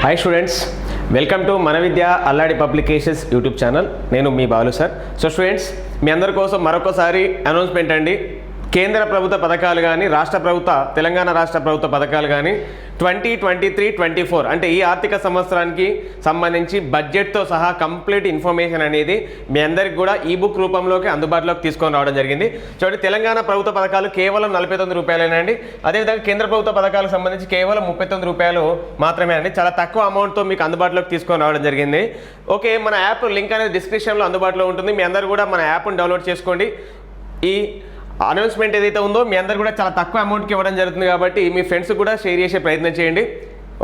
Hi students, welcome to మన విద్య అల్లాడి publications YouTube channel. నేను మీ Balu sir. So students, మీ అందరి కోసం మరొకసారి అనౌన్స్మెంట్ అండి. కేంద్ర ప్రభుత్వ పథకాలు కానీ తెలంగాణ రాష్ట్ర ప్రభుత్వ పథకాలు కానీ 2023-24 అంటే ఈ ఆర్థిక సంవత్సరానికి సంబంధించి బడ్జెట్తో సహా కంప్లీట్ ఇన్ఫర్మేషన్ అనేది మీ అందరికి కూడా ఈ బుక్ రూపంలోకి అందుబాటులోకి తీసుకొని రావడం జరిగింది. చూడండి, తెలంగాణ ప్రభుత్వ పథకాలు కేవలం 49 రూపాయలేనండి. అదేవిధంగా కేంద్ర ప్రభుత్వ పథకాలకు సంబంధించి కేవలం 39 రూపాయలు మాత్రమే అండి. చాలా తక్కువ అమౌంట్తో మీకు అందుబాటులోకి తీసుకొని రావడం జరిగింది. ఓకే, మన యాప్ లింక్ అనేది డిస్క్రిప్షన్లో అందుబాటులో ఉంటుంది. మీ అందరూ కూడా మన యాప్ను డౌన్లోడ్ చేసుకోండి. ఈ అనౌన్స్మెంట్ ఏదైతే ఉందో మీ అందరు కూడా చాలా తక్కువ అమౌంట్కి ఇవ్వడం జరుగుతుంది కాబట్టి మీ ఫ్రెండ్స్ కూడా షేర్ చేసే ప్రయత్నం చేయండి.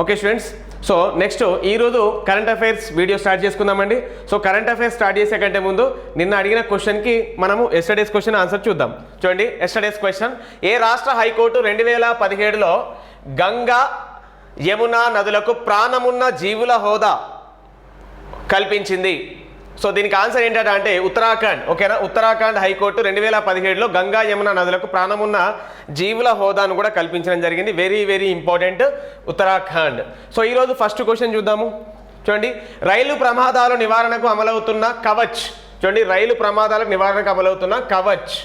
ఓకే స్టూడెంట్స్, సో నెక్స్ట్ ఈరోజు కరెంట్ అఫైర్స్ వీడియో స్టార్ట్ చేసుకుందామండి. సో కరెంట్ అఫైర్స్ స్టార్ట్ చేసే కంటే ముందు నిన్న అడిగిన క్వశ్చన్కి మనము ఎస్టర్డేస్ క్వశ్చన్ ఆన్సర్ చూద్దాం. చూడండి, ఎస్టర్డేస్ క్వశ్చన్: ఏ రాష్ట్ర హైకోర్టు 2017లో గంగా యమునా నదులకు ప్రాణమున్న జీవుల హోదా కల్పించింది? సో దీనికి ఆన్సర్ ఏంటంటే ఉత్తరాఖండ్. ఓకేనా, ఉత్తరాఖండ్ హైకోర్టు 2017లో గంగా యమున నదులకు ప్రాణమున్న జీవుల హోదాను కూడా కల్పించడం జరిగింది. Very very important, Uttarakhand. So ఈరోజు ఫస్ట్ క్వశ్చన్ చూద్దాము. చూడండి, రైలు ప్రమాదాల నివారణకు అమలవుతున్న కవచ్. చూడండి, రైలు ప్రమాదాల నివారణకు అమలవుతున్న కవచ్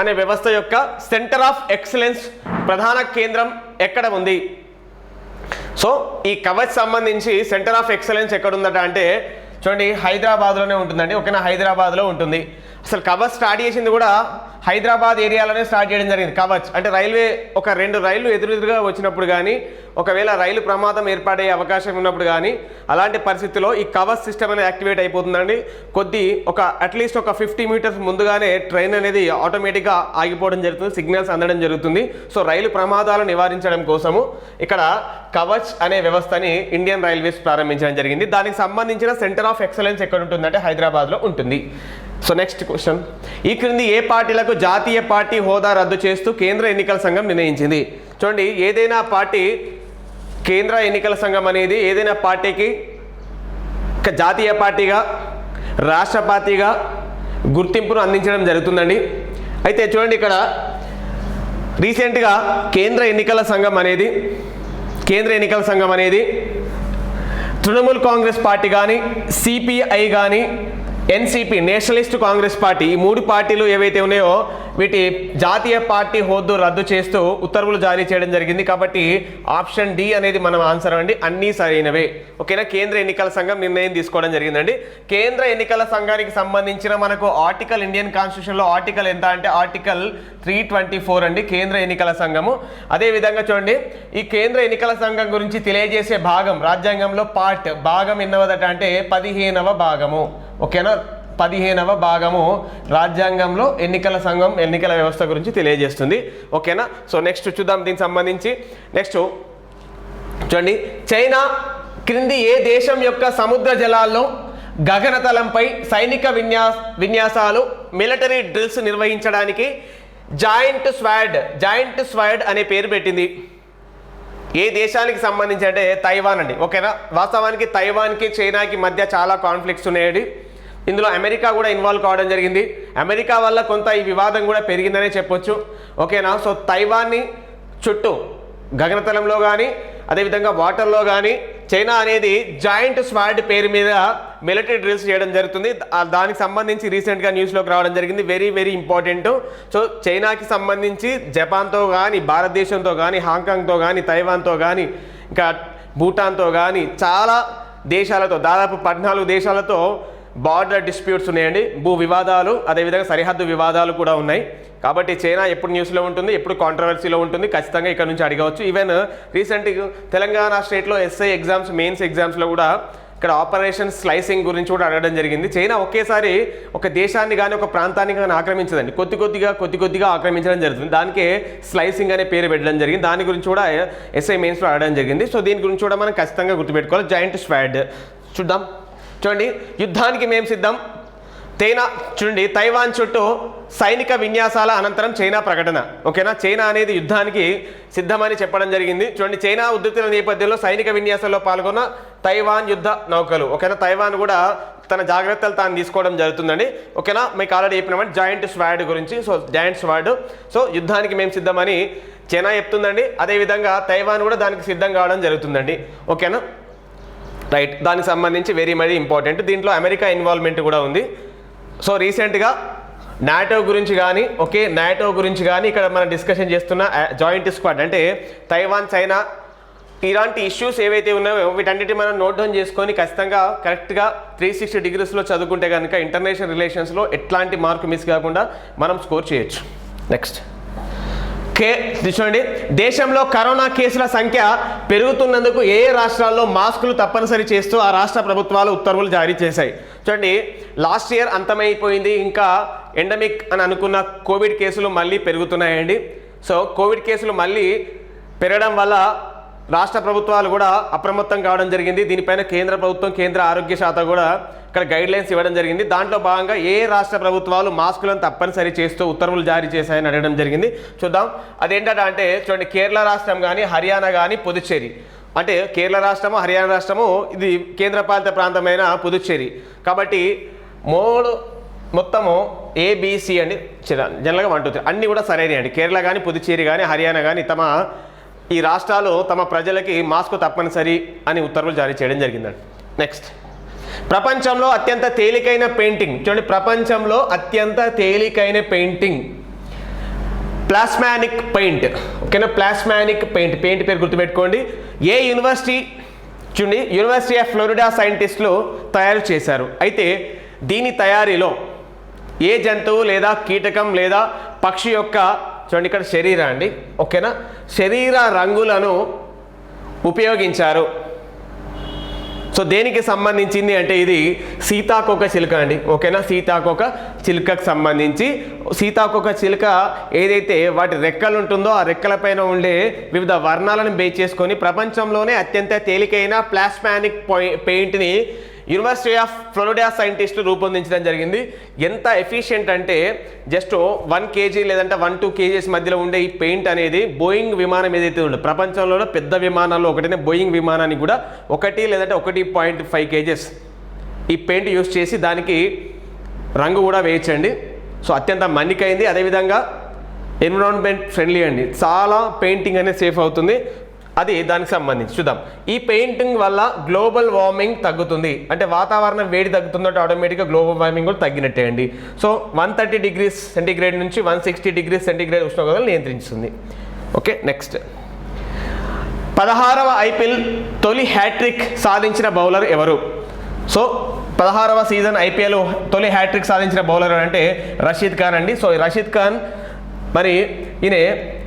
అనే వ్యవస్థ యొక్క సెంటర్ ఆఫ్ ఎక్సలెన్స్ ప్రధాన కేంద్రం ఎక్కడ ఉంది? సో ఈ కవచ్ సంబంధించి సెంటర్ ఆఫ్ ఎక్సలెన్స్ ఎక్కడ ఉందట అంటే చూడండి, హైదరాబాద్లోనే ఉంటుందండి. ఓకేనా, హైదరాబాద్లో ఉంటుంది. అసలు కవచ్ స్టార్ట్ చేసింది కూడా హైదరాబాద్ ఏరియాలోనే స్టార్ట్ చేయడం జరిగింది. కవచ్ అంటే రైల్వే ఒక 2 రైళ్లు ఎదురుగా వచ్చినప్పుడు కానీ, ఒకవేళ రైలు ప్రమాదం ఏర్పడే అవకాశం ఉన్నప్పుడు కానీ, అలాంటి పరిస్థితుల్లో ఈ కవచ్ సిస్టమ్ అనేది యాక్టివేట్ అయిపోతుందండి. అట్లీస్ట్ ఒక 50 మీటర్స్ ముందుగానే ట్రైన్ అనేది ఆటోమేటిక్గా ఆగిపోవడం జరుగుతుంది, సిగ్నల్స్ అందడం జరుగుతుంది. సో రైలు ప్రమాదాలను నివారించడం కోసము ఇక్కడ కవచ్ అనే వ్యవస్థని ఇండియన్ రైల్వేస్ ప్రారంభించడం జరిగింది. దానికి సంబంధించిన సెంటర్ ఆఫ్ ఎక్సలెన్స్ ఎక్కడ ఉంటుందంటే హైదరాబాద్లో ఉంటుంది. సో నెక్స్ట్ క్వశ్చన్: ఈ క్రింది ఏ పార్టీలకు జాతీయ పార్టీ హోదా రద్దు చేస్తూ కేంద్ర ఎన్నికల సంఘం నిర్ణయించింది? చూడండి, ఏదైనా పార్టీ, కేంద్ర ఎన్నికల సంఘం అనేది ఏదైనా పార్టీకి జాతీయ పార్టీగా, రాష్ట్ర పార్టీగా గుర్తింపును అందించడం జరుగుతుందండి. అయితే చూడండి, ఇక్కడ రీసెంట్గా కేంద్ర ఎన్నికల సంఘం అనేది తృణమూల్ కాంగ్రెస్ పార్టీ కానీ, సిపిఐ కానీ, ఎన్సిపి నేషనలిస్ట్ కాంగ్రెస్ పార్టీ, ఈ 3 పార్టీలు ఏవైతే ఉన్నాయో వీటి జాతీయ పార్టీ హోదా రద్దు చేస్తూ ఉత్తర్వులు జారీ చేయడం జరిగింది. కాబట్టి ఆప్షన్ డి అనేది మనం ఆన్సర్ అండి. అన్నీ సరైనవే. ఓకేనా, కేంద్ర ఎన్నికల సంఘం నిర్ణయం తీసుకోవడం జరిగిందండి. కేంద్ర ఎన్నికల సంఘానికి సంబంధించిన మనకు ఆర్టికల్, ఇండియన్ కాన్స్టిట్యూషన్లో ఆర్టికల్ ఎంత అంటే ఆర్టికల్ 324 అండి, కేంద్ర ఎన్నికల సంఘము. అదేవిధంగా చూడండి, ఈ కేంద్ర ఎన్నికల సంఘం గురించి తెలియజేసే భాగం రాజ్యాంగంలో భాగం ఎన్నవదట అంటే 15వ భాగము. ఓకేనా, 15వ భాగము రాజ్యాంగంలో ఎన్నికల సంఘం ఎన్నికల వ్యవస్థ గురించి తెలియజేస్తుంది. ఓకేనా, సో నెక్స్ట్ చూద్దాం దీనికి సంబంధించి. నెక్స్ట్ చూడండి, చైనా క్రింది ఏ దేశం యొక్క సముద్ర జలాల్లో గగనతలంపై సైనిక విన్యాసాలు మిలిటరీ డ్రిల్స్ నిర్వహించడానికి జాయింట్ స్వాడ్ అనే పేరు పెట్టింది? ఏ దేశానికి సంబంధించి అంటే తైవాన్ అండి. ఓకేనా, వాస్తవానికి తైవాన్కి చైనాకి మధ్య చాలా కాన్ఫ్లిక్ట్స్ ఉన్నాయండి. ఇందులో అమెరికా కూడా ఇన్వాల్వ్ కావడం జరిగింది. అమెరికా వల్ల కొంత ఈ వివాదం కూడా పెరిగిందనే చెప్పొచ్చు. ఓకేనా, సో తైవాన్ని చుట్టూ గగనతలంలో కానీ, అదేవిధంగా వాటర్లో కానీ చైనా అనేది జాయింట్ స్వాడ్ పేరు మీద మిలిటరీ డ్రిల్స్ చేయడం జరుగుతుంది. దానికి సంబంధించి రీసెంట్గా న్యూస్లోకి రావడం జరిగింది. Very very important. సో చైనాకి సంబంధించి జపాన్తో కానీ, భారతదేశంతో కానీ, హాంకాంగ్తో కానీ, తైవాన్తో కానీ, ఇంకా భూటాన్తో కానీ చాలా దేశాలతో, దాదాపు 14 దేశాలతో బార్డర్ డిస్ప్యూట్స్ ఉన్నాయండి. భూ వివాదాలు, అదేవిధంగా సరిహద్దు వివాదాలు కూడా ఉన్నాయి. కాబట్టి చైనా ఎప్పుడు న్యూస్లో ఉంటుంది, ఎప్పుడు కాంట్రవర్సీలో ఉంటుంది, ఖచ్చితంగా ఇక్కడ నుంచి అడగవచ్చు. ఈవెన్ రీసెంట్గా తెలంగాణ స్టేట్లో ఎస్ఐ ఎగ్జామ్స్, మెయిన్స్ ఎగ్జామ్స్లో కూడా ఇక్కడ ఆపరేషన్ స్లైసింగ్ గురించి కూడా అడగడం జరిగింది. చైనా ఒకేసారి ఒక దేశాన్ని కానీ, ఒక ప్రాంతాన్ని కానీ ఆక్రమించదండి, కొద్ది కొద్దిగా ఆక్రమించడం జరుగుతుంది. దానికే స్లైసింగ్ అనే పేరు పెట్టడం జరిగింది. దాని గురించి కూడా ఎస్ఐ మెయిన్స్లో అడగడం జరిగింది. సో దీని గురించి కూడా మనం ఖచ్చితంగా గుర్తుపెట్టుకోవాలి. జాయింట్ స్వాడ్ చూద్దాం. చూడండి, యుద్ధానికి మేము సిద్ధం. చూడండి, తైవాన్ చుట్టూ సైనిక విన్యాసాల అనంతరం చైనా ప్రకటన. ఓకేనా, చైనా అనేది యుద్ధానికి సిద్ధమని చెప్పడం జరిగింది. చూడండి, చైనా ఉద్ధృతుల నేపథ్యంలో సైనిక విన్యాసాల్లో పాల్గొన్న తైవాన్ యుద్ధ నౌకలు. ఓకేనా, తైవాన్ కూడా తన జాగ్రత్తలు తాను తీసుకోవడం జరుగుతుందండి. ఓకేనా, మీకు ఆల్రెడీ చెప్పినామంటే జాయింట్ స్వాడ్ గురించి. సో జాయింట్ స్వాడ్, సో యుద్ధానికి మేము సిద్ధమని చైనా చెప్తుందండి. అదేవిధంగా తైవాన్ కూడా దానికి సిద్ధం కావడం జరుగుతుందండి. ఓకేనా, రైట్, దానికి సంబంధించి వెరీ ఇంపార్టెంట్. దీంట్లో అమెరికా ఇన్వాల్వ్మెంట్ కూడా ఉంది. సో రీసెంట్గా నాటో గురించి కానీ నాటో గురించి కానీ ఇక్కడ మనం డిస్కషన్ చేస్తున్న జాయింట్ స్క్వాడ్ అంటే తైవాన్, చైనా ఇలాంటి ఇష్యూస్ ఏవైతే ఉన్నాయో వీటన్నిటి మనం నోట్ డౌన్ చేసుకొని ఖచ్చితంగా కరెక్ట్గా 360 డిగ్రీస్లో చదువుకుంటే కనుక ఇంటర్నేషనల్ రిలేషన్స్లో ఎట్లాంటి మార్కు మిస్ కాకుండా మనం స్కోర్ చేయొచ్చు. నెక్స్ట్ చూడండి, దేశంలో కరోనా కేసుల సంఖ్య పెరుగుతున్నందుకు ఏ రాష్ట్రాల్లో మాస్కులు తప్పనిసరి చేస్తూ ఆ రాష్ట్ర ప్రభుత్వాలు ఉత్తర్వులు జారీ చేశాయి. చూడండి, లాస్ట్ ఇయర్ అంతమైపోయింది, ఇంకా ఎండమిక్ అని అనుకున్న కోవిడ్ కేసులు మళ్ళీ పెరుగుతున్నాయండి. సో కోవిడ్ కేసులు మళ్ళీ పెరగడం వల్ల రాష్ట్ర ప్రభుత్వాలు కూడా అప్రమత్తం కావడం జరిగింది. దీనిపైన కేంద్ర ప్రభుత్వం, కేంద్ర ఆరోగ్య శాఖ కూడా ఇక్కడ గైడ్లైన్స్ ఇవ్వడం జరిగింది. దాంట్లో భాగంగా ఏ రాష్ట్ర ప్రభుత్వాలు మాస్కులను తప్పనిసరి చేస్తూ ఉత్తర్వులు జారీ చేశాయని అడగడం జరిగింది. చూద్దాం అదేంటంటే చూడండి, కేరళ రాష్ట్రం కానీ, హర్యానా కానీ, పుదుచ్చేరి అంటే కేరళ రాష్ట్రము, హర్యానా రాష్ట్రము, ఇది కేంద్రపాలిత ప్రాంతమైన పుదుచ్చేరి. కాబట్టి మొత్తము ABC అండి, జనరల్గా 1 2 3 అన్నీ కూడా సరైనవి అండి. కేరళ కానీ, పుదుచ్చేరి కానీ, హర్యానా కానీ ఈ రాష్ట్రాలు తమ ప్రజలకి మాస్క్ తప్పనిసరి అని ఉత్తర్వులు జారీ చేయడం జరిగిందండి. నెక్స్ట్, ప్రపంచంలో అత్యంత తేలికైన పెయింటింగ్. చూడండి, ప్రపంచంలో అత్యంత తేలికైన పెయింటింగ్ ప్లాస్మానిక్ పెయింట్. ప్లాస్మానిక్ పెయింట్ పేరు గుర్తుపెట్టుకోండి. ఏ యూనివర్సిటీ? చూడండి, యూనివర్సిటీ ఆఫ్ ఫ్లోరిడా సైంటిస్టులు తయారు చేశారు. అయితే దీని తయారీలో ఏ జంతువు లేదా కీటకం లేదా పక్షి యొక్క చూడండి ఇక్కడ శరీరం అండి, శరీర రంగులను ఉపయోగించారు. సో దేనికి సంబంధించింది అంటే ఇది సీతాకోక చిలుక అండి. సీతాకోక చిలుకకు సంబంధించి సీతాకోక చిలుక ఏదైతే వాటి రెక్కలు ఉంటుందో ఆ రెక్కలపైన ఉండే వివిధ వర్ణాలను బేస్ చేసుకొని ప్రపంచంలోనే అత్యంత తేలికైన ప్లాస్మానిక్ పెయింట్ని యూనివర్సిటీ ఆఫ్ ఫ్లోరిడా సైంటిస్టులు రూపొందించడం జరిగింది. ఎంత ఎఫిషియెంట్ అంటే జస్ట్ 1 kg లేదంటే 1-2 kgs మధ్యలో ఉండే ఈ పెయింట్ అనేది బోయింగ్ విమానం ఏదైతే ఉందో ప్రపంచంలో పెద్ద విమానాల్లో ఒకటైనా బోయింగ్ విమానానికి కూడా 1 లేదంటే 1.5 kgs ఈ పెయింట్ యూస్ చేసి దానికి రంగు కూడా వేయించండి. సో అత్యంత మన్నికైంది, అదేవిధంగా ఎన్విరాన్మెంట్ ఫ్రెండ్లీ అండి. చాలా పెయింటింగ్ అనేది సేఫ్ అవుతుంది. అది దానికి సంబంధించి చూద్దాం. ఈ పెయింటింగ్ వల్ల గ్లోబల్ వార్మింగ్ తగ్గుతుంది, అంటే వాతావరణం వేడి తగ్గుతుందంటే ఆటోమేటిక్గా గ్లోబల్ వార్మింగ్ కూడా తగ్గినట్టే అండి. సో 130 degrees సెంటీగ్రేడ్ నుంచి 160 degrees సెంటీగ్రేడ్ ఉష్ణోగ్రతలు నియంత్రిస్తుంది. నెక్స్ట్, 16వ IPL తొలి హ్యాట్రిక్ సాధించిన బౌలర్ ఎవరు? సో 16వ సీజన్ IPL తొలి హ్యాట్రిక్ సాధించిన బౌలర్ అంటే రషీద్ ఖాన్ అండి. సో రషీద్ ఖాన్ మరి ఈయన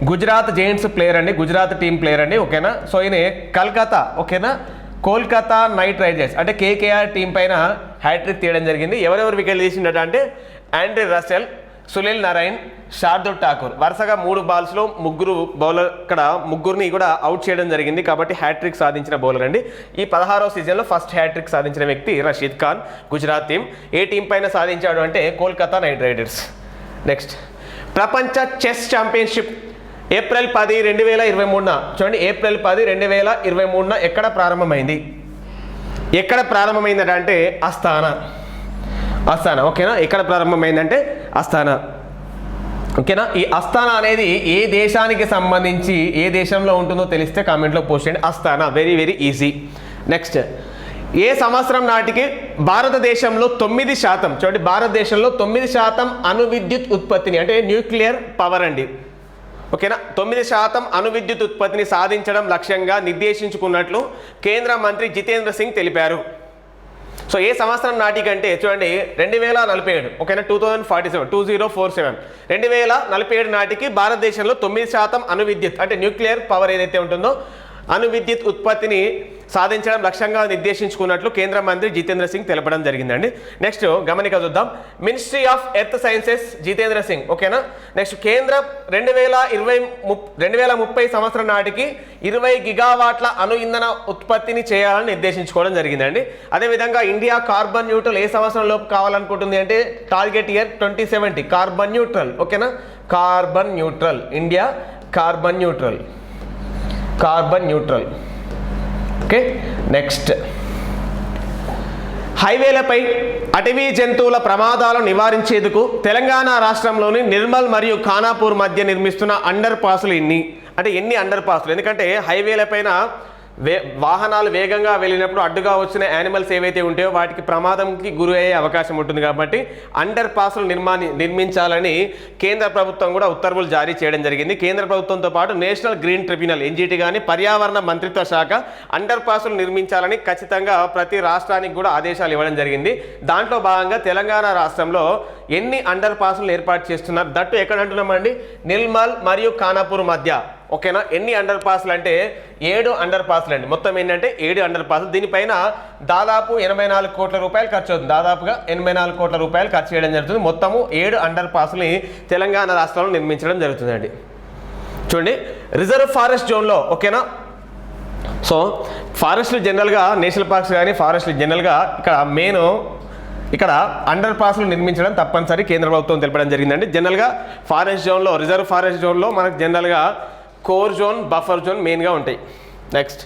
గుజరాత్ జైంట్స్ ప్లేయర్ అండి, గుజరాత్ టీం ప్లేయర్ అండి. సో ఈయన కోల్కతా నైట్ రైడర్స్ అంటే KKR టీం పైన హ్యాట్రిక్ తీయడం జరిగింది. ఎవరెవరు వికెట్లు తీసిండట అంటే ఆండ్రే రసెల్, సునీల్ నారాయణ్, శార్దుల్ ఠాకూర్. వరుసగా 3 బాల్స్లో ముగ్గురిని కూడా అవుట్ చేయడం జరిగింది. కాబట్టి హ్యాట్రిక్ సాధించిన బౌలర్ అండి. ఈ 16వ సీజన్లో ఫస్ట్ హ్యాట్రిక్ సాధించిన వ్యక్తి రషీద్ ఖాన్, గుజరాత్ టీం. ఏ టీం పైన సాధించాడు అంటే కోల్కతా నైట్ రైడర్స్. నెక్స్ట్, ప్రపంచ చెస్ ఛాంపియన్షిప్ ఏప్రిల్ 10, 2023 చూడండి, ఏప్రిల్ 10, 2023 ఎక్కడ ప్రారంభమైంది? ఎక్కడ ప్రారంభమైందంటే అంటే అస్తానా. ఎక్కడ ప్రారంభమైందంటే అస్తానా. ఈ అస్తానా అనేది ఏ దేశానికి సంబంధించి ఏ దేశంలో ఉంటుందో తెలిస్తే కామెంట్లో పోస్ట్ చేయండి. అస్తానా వెరీ ఈజీ. నెక్స్ట్, ఏ సంవత్సరం నాటికి భారతదేశంలో 9% చూడండి, భారతదేశంలో 9% అణు విద్యుత్ ఉత్పత్తిని అంటే న్యూక్లియర్ పవర్ అండి. 9% అణు విద్యుత్ ఉత్పత్తిని సాధించడం లక్ష్యంగా నిర్దేశించుకున్నట్లు కేంద్ర మంత్రి జితేంద్ర సింగ్ తెలిపారు. సో ఏ సంవత్సరం నాటికంటే చూడండి 2047 2047 2047 నాటికి భారతదేశంలో 9% అణు విద్యుత్ అంటే న్యూక్లియర్ పవర్ ఏదైతే ఉంటుందో అణు విద్యుత్ ఉత్పత్తిని సాధించడం లక్ష్యంగా నిర్దేశించుకున్నట్లు కేంద్ర మంత్రి జితేంద్ర సింగ్ తెలపడం జరిగిందండి. నెక్స్ట్ గమనిక చూద్దాం. Ministry of earth sciences Jitendra Singh. Next, కేంద్ర 2030 సంవత్సరం నాటికి 20 గిగావాట్ల అణు ఇంధన ఉత్పత్తిని చేయాలని నిర్దేశించుకోవడం జరిగిందండి. అదేవిధంగా ఇండియా కార్బన్ న్యూట్రల్ ఏ సంవత్సరంలోపు కావాలనుకుంటుంది అంటే target year 2070 carbon neutral. Carbon neutral, India carbon neutral. Next, హైవేలపై అటవీ జంతువుల ప్రమాదాలను నివారించేందుకు తెలంగాణ రాష్ట్రంలోని నిర్మల్ మరియు ఖానాపూర్ మధ్య నిర్మిస్తున్న అండర్ పాస్లు ఎన్ని అండర్ పాస్లు? ఎందుకంటే హైవేల పైన వాహనాలు వేగంగా వెళ్ళినప్పుడు అడ్డుగా వచ్చిన యానిమల్స్ ఏవైతే ఉంటాయో వాటికి ప్రమాదంకి గురి అయ్యే అవకాశం ఉంటుంది కాబట్టి అండర్ పాస్లు నిర్మించాలని కేంద్ర ప్రభుత్వం కూడా ఉత్తర్వులు జారీ చేయడం జరిగింది. కేంద్ర ప్రభుత్వంతో పాటు నేషనల్ గ్రీన్ ట్రిబ్యునల్ ఎన్జిటి కానీ పర్యావరణ మంత్రిత్వ శాఖ అండర్ పాస్లు నిర్మించాలని ఖచ్చితంగా ప్రతి రాష్ట్రానికి కూడా ఆదేశాలు ఇవ్వడం జరిగింది. దాంట్లో భాగంగా తెలంగాణ రాష్ట్రంలో ఎన్ని అండర్ పాస్లు ఏర్పాటు చేస్తున్నారు, దట్టు ఎక్కడ అంటున్నామండి, నిర్మల్ మరియు ఖానాపూర్ మధ్య. ఓకేనా, ఎన్ని అండర్ పాస్లు అంటే 7 అండర్ పాస్లు అండి. మొత్తం ఏంటంటే 7 అండర్ పాస్లు. దీనిపైన దాదాపు 84 కోట్ల రూపాయలు ఖర్చు అవుతుంది. దాదాపుగా 84 కోట్ల రూపాయలు ఖర్చు చేయడం జరుగుతుంది. మొత్తము 7 అండర్ పాస్ని తెలంగాణ రాష్ట్రంలో నిర్మించడం జరుగుతుందండి. చూడండి, రిజర్వ్ ఫారెస్ట్ జోన్లో, ఓకేనా, సో ఫారెస్ట్లు జనరల్గా నేషనల్ పార్క్స్ కానీ ఫారెస్ట్లు జనరల్గా ఇక్కడ అండర్ పాస్లు నిర్మించడం తప్పనిసరి కేంద్ర ప్రభుత్వం తెలపడం జరిగిందండి. జనరల్గా ఫారెస్ట్ జోన్లో, రిజర్వ్ ఫారెస్ట్ జోన్లో మనకు జనరల్గా కోర్ జోన్, బఫర్ జోన్ మెయిన్గా ఉంటాయి. నెక్స్ట్,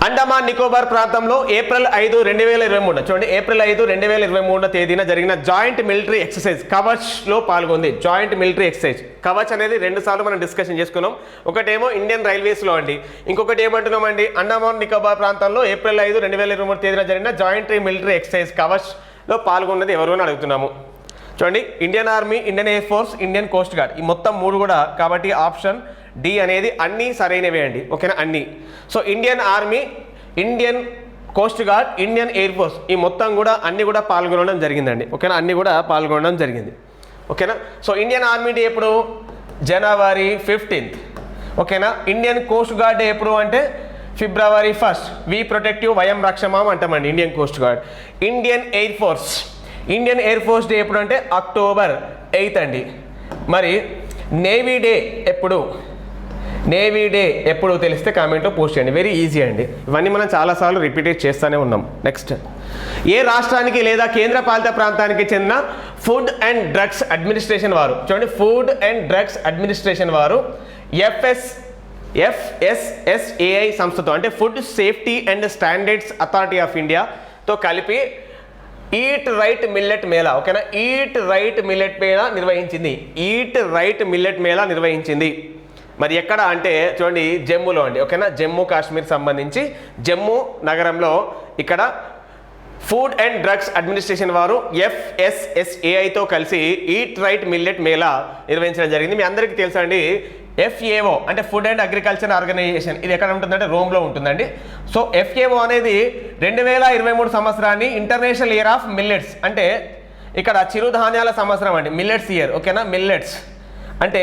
అండమాన్ నికోబార్ ప్రాంతంలో ఏప్రిల్ 5, 2023 చూడండి, ఏప్రిల్ 5, 2023 తేదీన జరిగిన జాయింట్ మిలిటరీ ఎక్సర్సైజ్ కవచ్లో పాల్గొంది. జాయింట్ మిలిటరీ ఎక్సర్సైజ్ కవచ్ అనేది 2 సార్లు మనం డిస్కషన్ చేసుకున్నాం. ఒకటేమో ఇండియన్ రైల్వేస్లో అండి, ఇంకొకటి ఏమంటున్నామండి, అండమాన్ నికోబార్ ప్రాంతంలో ఏప్రిల్ 5, 2023 తేదీన జరిగిన జాయింట్ మిలిటరీ ఎక్సర్సైజ్ కవచ్లో పాల్గొన్నది ఎవరు అని అడుగుతున్నాము. చూడండి, Indian army, Indian air force, Indian coast guard, ఈ మొత్తం 3 కూడా. కాబట్టి ఆప్షన్ డి అనేది అన్నీ సరైనవే అండి. ఓకేనా, అన్నీ. So Indian army, Indian coast guard, Indian air force, ఈ మొత్తం కూడా అన్నీ కూడా పాల్గొనడం జరిగిందండి. ఓకేనా, అన్నీ కూడా పాల్గొనడం జరిగింది. ఓకేనా, సో ఇండియన్ ఆర్మీ డే ఎప్పుడు, జనవరి 15. ఓకేనా, ఇండియన్ కోస్ట్ గార్డ్ డే ఎప్పుడు అంటే ఫిబ్రవరి 1. వి ప్రొటెక్టివ్ వయం రక్షమాం అంటామండి Indian coast guard. Indian air force day ఎప్పుడు అంటే అక్టోబర్ 8 అండి. మరి నేవీ డే ఎప్పుడు తెలిస్తే కామెంట్లో పోస్ట్ చేయండి. వెరీ ఈజీ అండి, ఇవన్నీ మనం చాలాసార్లు రిపీట్ చేస్తూనే ఉన్నాం. నెక్స్ట్, ఏ రాష్ట్రానికి లేదా కేంద్ర పాలిత ప్రాంతానికి చెందిన ఫుడ్ అండ్ డ్రగ్స్ అడ్మినిస్ట్రేషన్ వారు, చూడండి, ఫుడ్ అండ్ డ్రగ్స్ అడ్మినిస్ట్రేషన్ వారు FSSAI సంస్థతో, అంటే food safety and standards authority of ఇండియాతో కలిపి ఈట్ రైట్ మిల్లెట్ మేళా, ఓకేనా, ఈట్ రైట్ మిల్లెట్ మేళా నిర్వహించింది. మరి ఎక్కడ అంటే చూడండి, జమ్మూలో అండి. ఓకేనా, జమ్మూ కాశ్మీర్ సంబంధించి జమ్మూ నగరంలో ఇక్కడ ఫుడ్ అండ్ డ్రగ్స్ అడ్మినిస్ట్రేషన్ వారు FSSAIతో కలిసి ఈట్ రైట్ మిల్లెట్ మేళా నిర్వహించడం జరిగింది. మీ అందరికీ తెలుసా అండి, FAO అంటే ఫుడ్ అండ్ అగ్రికల్చర్ ఆర్గనైజేషన్, ఇది ఎక్కడ ఉంటుందంటే రోమ్లో ఉంటుందండి. సో FAO అనేది 2023 సంవత్సరాన్ని ఇంటర్నేషనల్ ఇయర్ ఆఫ్ మిల్లెట్స్, అంటే ఇక్కడ చిరుధాన్యాల సంవత్సరం అండి, మిల్లెట్స్ ఇయర్. ఓకేనా, మిల్లెట్స్ అంటే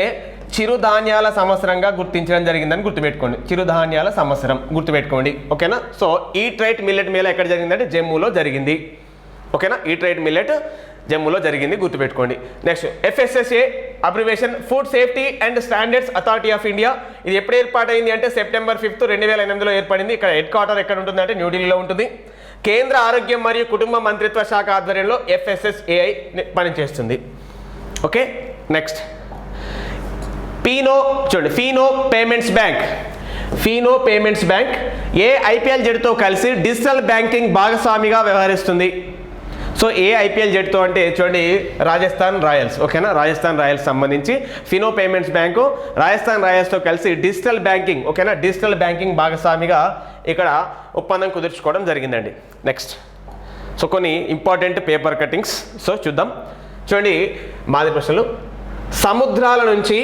చిరుధాన్యాల సంవత్సరంగా గుర్తించడం జరిగిందని గుర్తుపెట్టుకోండి. చిరుధాన్యాల సంవత్సరం గుర్తుపెట్టుకోండి. ఓకేనా, so eat right millet Mela ఎక్కడ జరిగిందంటే జమ్మూలో జరిగింది. ఓకేనా, ఈట్ రైట్ మిల్లెట్ జమ్మూలో జరిగింది, గుర్తుపెట్టుకోండి. Next, FSSA abbreviation food safety and standards authority of India. ఇది ఎప్పుడు ఏర్పాటైంది అంటే సెప్టెంబర్ 5, 2008లో ఏర్పడింది. ఇక్కడ హెడ్ క్వార్టర్ ఎక్కడ ఉంటుంది అంటే న్యూఢిల్లీలో ఉంటుంది. కేంద్ర ఆరోగ్యం మరియు కుటుంబ మంత్రిత్వ శాఖ ఆధ్వర్యంలో FSSAI పనిచేస్తుంది. Okay, next, Fino payments bank ఏ IPL జట్టుతో కలిసి డిజిటల్ బ్యాంకింగ్ భాగస్వామిగా వ్యవహరిస్తుంది. సో ఏ IPL జట్టుతో అంటే చూడండి, రాజస్థాన్ రాయల్స్. ఓకేనా, రాజస్థాన్ రాయల్స్ సంబంధించి ఫినో పేమెంట్స్ బ్యాంకు రాజస్థాన్ రాయల్స్తో కలిసి డిజిటల్ బ్యాంకింగ్, ఓకేనా, డిజిటల్ బ్యాంకింగ్ భాగస్వామిగా ఇక్కడ ఒప్పందం కుదుర్చుకోవడం జరిగిందండి. నెక్స్ట్, సో కొన్ని ఇంపార్టెంట్ పేపర్ కటింగ్స్ సో చూద్దాం. చూడండి, మాది ప్రశ్నలు. సముద్రాల నుంచి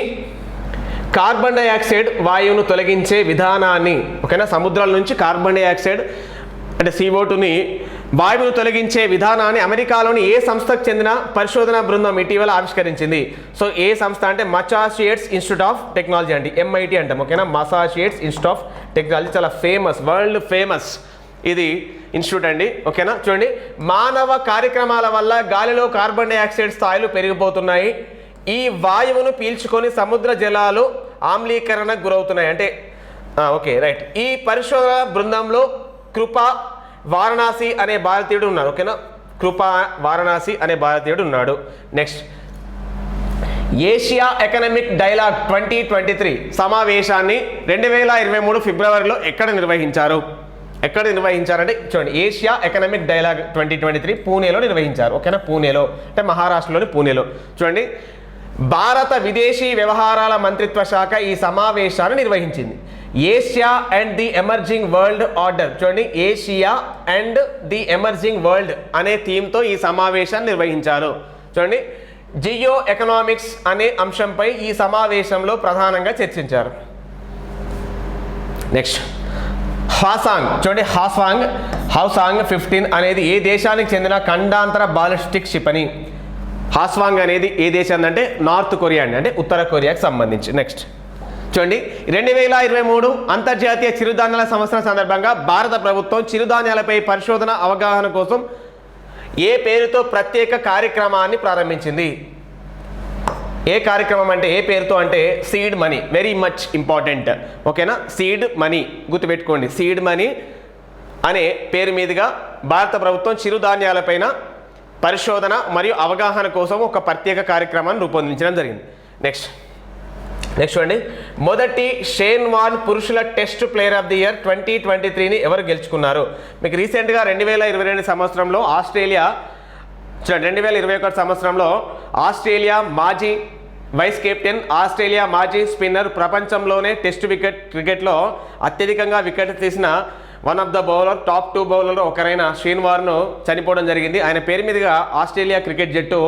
కార్బన్ డైఆక్సైడ్ వాయువును తొలగించే విధానాన్ని, ఓకేనా, సముద్రాల నుంచి కార్బన్ డైఆక్సైడ్ అంటే CO2ని వాయువును తొలగించే విధానాన్ని అమెరికాలోని ఏ సంస్థకు చెందిన పరిశోధనా బృందం ఇటీవల ఆవిష్కరించింది. సో ఏ సంస్థ అంటే మసాచుసెట్స్ ఇన్స్టిట్యూట్ ఆఫ్ టెక్నాలజీ అండి, MIT అంటాం. ఓకేనా, మసాచుసెట్స్ ఇన్స్టిట్యూట్ ఆఫ్ టెక్నాలజీ చాలా ఫేమస్, వరల్డ్ ఫేమస్ ఇది ఇన్స్టిట్యూట్ అండి. ఓకేనా, చూడండి, మానవ కార్యక్రమాల వల్ల గాలిలో కార్బన్ డైఆక్సైడ్ స్థాయిలు పెరిగిపోతున్నాయి. ఈ వాయువును పీల్చుకొని సముద్ర జలాలు ఆమ్లీకరణకు గురవుతున్నాయి. అంటే ఓకే రైట్. ఈ పరిశోధన బృందంలో కృపా వారణాసి అనే భారతీయుడు ఉన్నాడు. ఓకేనా, కృపా వారణాసి అనే భారతీయుడు ఉన్నాడు. నెక్స్ట్, ఏషియా ఎకనామిక్ డైలాగ్ 2023 సమావేశాన్ని 2023 ఫిబ్రవరిలో ఎక్కడ నిర్వహించారంటే చూడండి, ఏషియా ఎకనామిక్ డైలాగ్ 2023 పూణేలో నిర్వహించారు. ఓకేనా, పూణేలో అంటే మహారాష్ట్రలోని పూణేలో. చూడండి, భారత విదేశీ వ్యవహారాల మంత్రిత్వ శాఖ ఈ సమావేశాన్ని నిర్వహించింది. Asia and the emerging world order. చూడండి, Asia and the emerging world అనే థీమ్తో ఈ సమావేశాన్ని నిర్వహించారు. చూడండి, జియో ఎకనామిక్స్ అనే అంశంపై ఈ సమావేశంలో ప్రధానంగా చర్చించారు. నెక్స్ట్ హాసాంగ్. చూడండి, హౌసాంగ్ 15 అనేది ఏ దేశానికి చెందిన ఖండాంతర బాలిస్టిక్ క్షిపణి. హాస్వాంగ్ అనేది ఏ దేశం అంటే నార్త్ కొరియా అండి, అంటే ఉత్తర కొరియాకి సంబంధించి. నెక్స్ట్ చూడండి, 2023 అంతర్జాతీయ చిరుధాన్యాల సంవత్సరం సందర్భంగా భారత ప్రభుత్వం చిరుధాన్యాలపై పరిశోధన అవగాహన కోసం ఏ పేరుతో ప్రత్యేక కార్యక్రమాన్ని ప్రారంభించింది? ఏ కార్యక్రమం అంటే ఏ పేరుతో అంటే seed money. Very much important, ఓకేనా? సీడ్ మనీ గుర్తుపెట్టుకోండి. సీడ్ మనీ అనే పేరు మీదుగా భారత ప్రభుత్వం చిరుధాన్యాలపైన పరిశోధన మరియు అవగాహన కోసం ఒక ప్రత్యేక కార్యక్రమాన్ని రూపొందించడం జరిగింది. నెక్స్ట్ చూడండి, మొదటి షేన్ వార్న్ పురుషుల test player of the year 2023ని ఎవరు గెలుచుకున్నారు? మీకు రీసెంట్గా 2022 సంవత్సరంలో ఆస్ట్రేలియా, 2021 సంవత్సరంలో ఆస్ట్రేలియా మాజీ వైస్ కెప్టెన్, ఆస్ట్రేలియా మాజీ స్పిన్నర్, ప్రపంచంలోనే టెస్ట్ క్రికెట్లో అత్యధికంగా వికెట్ తీసిన one of the bowler, top 2 బౌలర్లో ఒకరైన షేన్ వార్న్ చనిపోవడం జరిగింది. ఆయన పేరు మీదుగా ఆస్ట్రేలియా క్రికెట్ జట్టు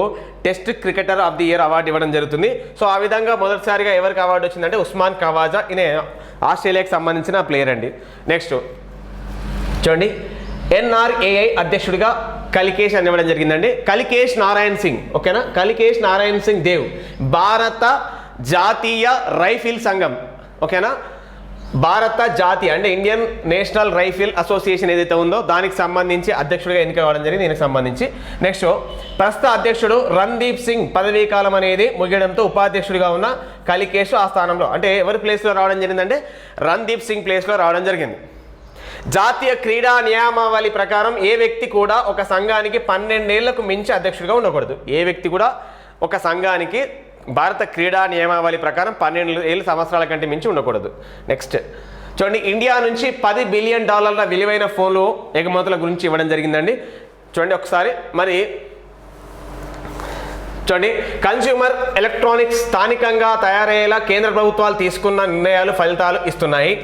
test cricketer of the year award ఇవ్వడం జరుగుతుంది. సో ఆ విధంగా మొదటిసారిగా ఎవరికి అవార్డు వచ్చిందంటే ఉస్మాన్ ఖవాజా, ఈయన ఆస్ట్రేలియాకి సంబంధించిన ప్లేయర్ అండి. నెక్స్ట్ చూడండి, NRAI అధ్యక్షుడిగా కలికేష్ అని ఇవ్వడం జరిగిందండి. కలికేష్ నారాయణ్ సింగ్, ఓకేనా? కలికేష్ నారాయణ్ సింగ్ దేవ్ భారత జాతీయ రైఫిల్ సంఘం, ఓకేనా? భారత జాతీయ అంటే ఇండియన్ నేషనల్ రైఫిల్ అసోసియేషన్ ఏదైతే ఉందో దానికి సంబంధించి అధ్యక్షుడిగా ఎన్నిక అవ్వడం జరిగింది దీనికి సంబంధించి. నెక్స్ట్ ప్రస్తుత అధ్యక్షుడు రణ్దీప్ సింగ్ పదవీ కాలం అనేది ముగియడంతో ఉపాధ్యక్షుడిగా ఉన్న కలికేష్ ఆ స్థానంలో, అంటే ఎవరి ప్లేస్లో రావడం జరిగిందంటే రణ్దీప్ సింగ్ ప్లేస్లో రావడం జరిగింది. జాతీయ క్రీడా నియమావళి ప్రకారం ఏ వ్యక్తి కూడా ఒక సంఘానికి 12 ఏళ్లకు మించి అధ్యక్షుడిగా ఉండకూడదు. ఏ వ్యక్తి కూడా ఒక సంఘానికి భారత క్రీడా నియమావళి ప్రకారం 12 సంవత్సరాల కంటే మించి ఉండకూడదు. నెక్స్ట్ చూడండి, ఇండియా నుంచి $10 బిలియన్ విలువైన ఫోన్లు ఎగుమతుల గురించి ఇవ్వడం జరిగిందండి. చూడండి ఒకసారి, మరి చూడండి, కన్స్యూమర్ ఎలక్ట్రానిక్స్ స్థానికంగా తయారయ్యేలా కేంద్ర ప్రభుత్వాలు తీసుకున్న నిర్ణయాలు ఫలితాలు ఇస్తున్నాయి.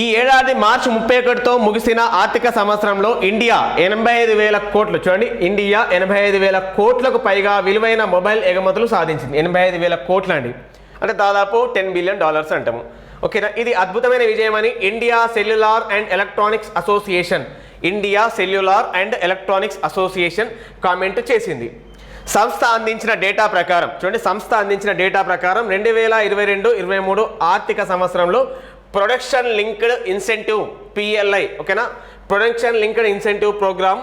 ఈ ఏడాది మార్చి 31తో ముగిసిన ఆర్థిక సంవత్సరంలో ఇండియా 85,000 కోట్లు, చూడండి, ఇండియా 85,000 కోట్లకు పైగా విలువైన మొబైల్ ఎగుమతులు సాధించింది. 85,000 కోట్లు అండి, అంటే దాదాపు $10 బిలియన్ అంటాము, ఓకేనా? ఇది అద్భుతమైన విజయం అని India cellular and electronics association comment చేసింది. సంస్థ అందించిన డేటా ప్రకారం, చూడండి, 2022-23 ఆర్థిక సంవత్సరంలో ప్రొడక్షన్ లింక్డ్ ఇన్సెంటివ్ PLI, ఓకేనా? ప్రొడక్షన్ లింక్డ్ ఇన్సెంటివ్ ప్రోగ్రామ్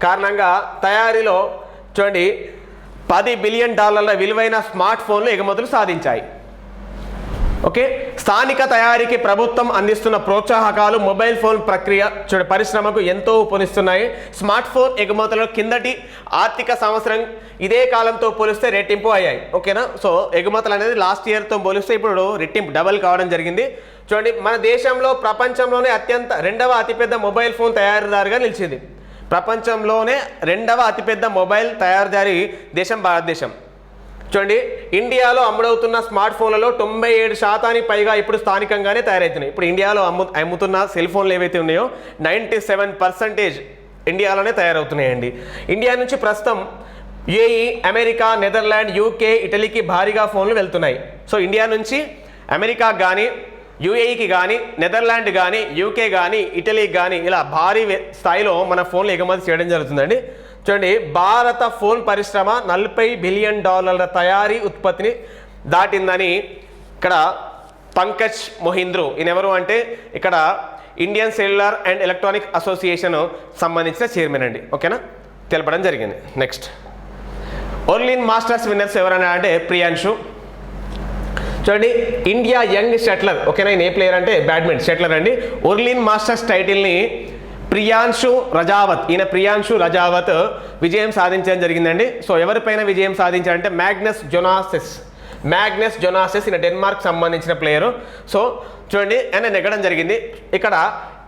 కారణంగా తయారీలో చూడండి $10 బిలియన్ విలువైన స్మార్ట్ ఫోన్లు ఎగుమతులు సాధించాయి. ఓకే, స్థానిక తయారీకి ప్రభుత్వం అందిస్తున్న ప్రోత్సాహకాలు మొబైల్ ఫోన్ ప్రక్రియ పరిశ్రమకు ఎంతో ఉపనిస్తున్నాయి. స్మార్ట్ ఫోన్ ఎగుమతులు కిందటి ఆర్థిక సంవత్సరం ఇదే కాలంతో పోలిస్తే రెట్టింపు అయ్యాయి, ఓకేనా? సో ఎగుమతులు అనేది లాస్ట్ ఇయర్తో పోలిస్తే ఇప్పుడు రెట్టింపు డబల్ కావడం జరిగింది. చూడండి, మన దేశంలో ప్రపంచంలోనే రెండవ అతిపెద్ద మొబైల్ ఫోన్ తయారీదారుగా నిలిచింది. ప్రపంచంలోనే రెండవ అతిపెద్ద మొబైల్ తయారీదారి దేశం భారతదేశం. చూడండి, ఇండియాలో అమ్ముడవుతున్న స్మార్ట్ ఫోన్లలో 97% పైగా ఇప్పుడు స్థానికంగానే తయారవుతున్నాయి. ఇప్పుడు ఇండియాలో అమ్ముతున్న సెల్ ఫోన్లు ఏవైతే ఉన్నాయో 97% ఇండియాలోనే తయారవుతున్నాయండి. ఇండియా నుంచి ప్రస్తుతం UAE, అమెరికా, నెదర్లాండ్, UK, ఇటలీకి భారీగా ఫోన్లు వెళ్తున్నాయి. సో ఇండియా నుంచి అమెరికా కానీ, UAEకి కానీ, నెదర్లాండ్ కానీ, UK కానీ, ఇటలీకి కానీ ఇలా భారీ స్థాయిలో మన ఫోన్లు ఎగుమతి చేయడం జరుగుతుందండి. చూడండి, భారత ఫోన్ పరిశ్రమ $40 బిలియన్ తయారీ ఉత్పత్తిని దాటిందని ఇక్కడ పంకజ్ మొహింద్రు, ఈయన ఎవరు అంటే ఇక్కడ Indian cellular and electronic association సంబంధించిన చైర్మన్ అండి, ఓకేనా? తెలపడం జరిగింది. నెక్స్ట్ ఓర్లిన్ మాస్టర్స్ విన్నర్స్ ఎవరైనా అంటే ప్రియాంశు. చూడండి, ఇండియా యంగ్ షట్లర్, ఓకేనా? ఈయన ఏ ప్లేయర్ అంటే బ్యాడ్మింటన్ షట్లర్ అండి. ఓర్లిన్ మాస్టర్స్ టైటిల్ని ప్రియాంశు రజావత్ విజయం సాధించడం జరిగిందండి. సో ఎవరిపైన విజయం సాధించారంటే మ్యాగ్నస్ జొనాసెస్ ఈయన డెన్మార్క్ సంబంధించిన ప్లేయరు. సో చూడండి, ఆయన నెగ్గడం జరిగింది. ఇక్కడ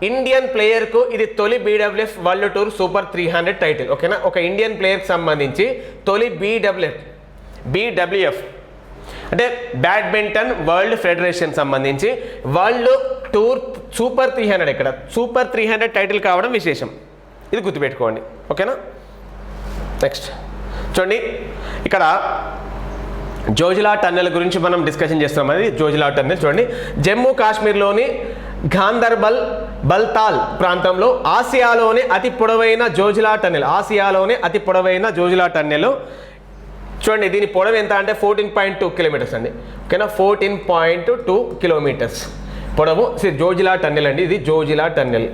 ఇండియన్ ప్లేయర్కు ఇది తొలి BWF world tour super 300 title, ఓకేనా? ఒక ఇండియన్ ప్లేయర్కి సంబంధించి తొలి BWF అంటే బ్యాడ్మింటన్ వరల్డ్ ఫెడరేషన్ సంబంధించి వరల్డ్ టూర్ సూపర్ 300 ఇక్కడ సూపర్ 300 టైటిల్ కావడం విశేషం. ఇది గుర్తుపెట్టుకోండి, ఓకేనా. నెక్స్ట్ చూడండి, ఇక్కడ జోజిలా టన్నెల్ గురించి మనం డిస్కషన్ చేస్తున్నాం. అది జోజిలా టన్నెల్ చూడండి, జమ్మూ కాశ్మీర్లోని గాందర్బల్ బల్తాల్ ప్రాంతంలో ఆసియాలోనే అతి పొడవైన జోజిలా టన్నెల్ చూడండి. దీని పొడవు ఎంత అంటే 14.2 కిలోమీటర్స్ అండి, ఓకేనా. 14.2 కిలోమీటర్స్ పొడవు జోజిలా టన్నెల్ అండి. ఇది జోజిలా టన్నెల్.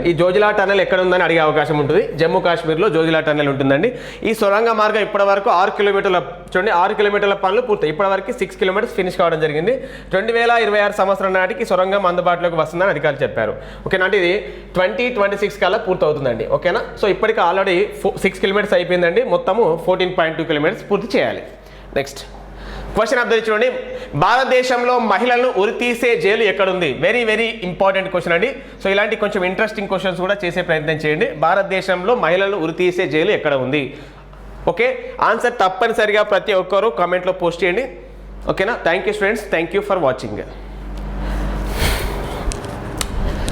ఈ జోజిలా టన్నెల్ ఎక్కడ ఉందని అడిగే అవకాశం ఉంటుంది. జమ్మూ కాశ్మీర్లో జోజిలా టన్నెల్ ఉంటుందండి. ఈ సొరంగ మార్గం ఇప్పటివరకు 6 కిలోమీటర్ల చూడండి 6 కిలోమీటర్ల పనులు పూర్తి. ఇప్పటివరకు 6 కిలోమీటర్స్ ఫినిష్ కావడం జరిగింది. 2026 సంవత్సరం నాటికి సొరంగం అందుబాటులోకి వస్తుందని అధికారులు చెప్పారు, ఓకేనా. అంటే ఇది 2026 కల్లా పూర్తి అవుతుందండి, ఓకేనా. సో ఇప్పటికి ఆల్రెడీ 6 కిలోమీటర్స్ అయిపోయిందండి, మొత్తము 14.2 కిలోమీటర్స్ పూర్తి చేయాలి. Next question of the day చూడండి, భారతదేశంలో మహిళలను ఉరితీసే జైలు ఎక్కడుంది? వెరీ వెరీ ఇంపార్టెంట్ క్వశ్చన్ అండి. సో ఇలాంటి కొంచెం ఇంట్రెస్టింగ్ క్వశ్చన్స్ కూడా చేసే ప్రయత్నం చేయండి. భారతదేశంలో మహిళలను ఉరితీసే జైలు ఎక్కడ ఉంది? ఓకే, ఆన్సర్ తప్పనిసరిగా ప్రతి ఒక్కరూ కామెంట్లో పోస్ట్ చేయండి, ఓకేనా. Thank you students, thank you for watching.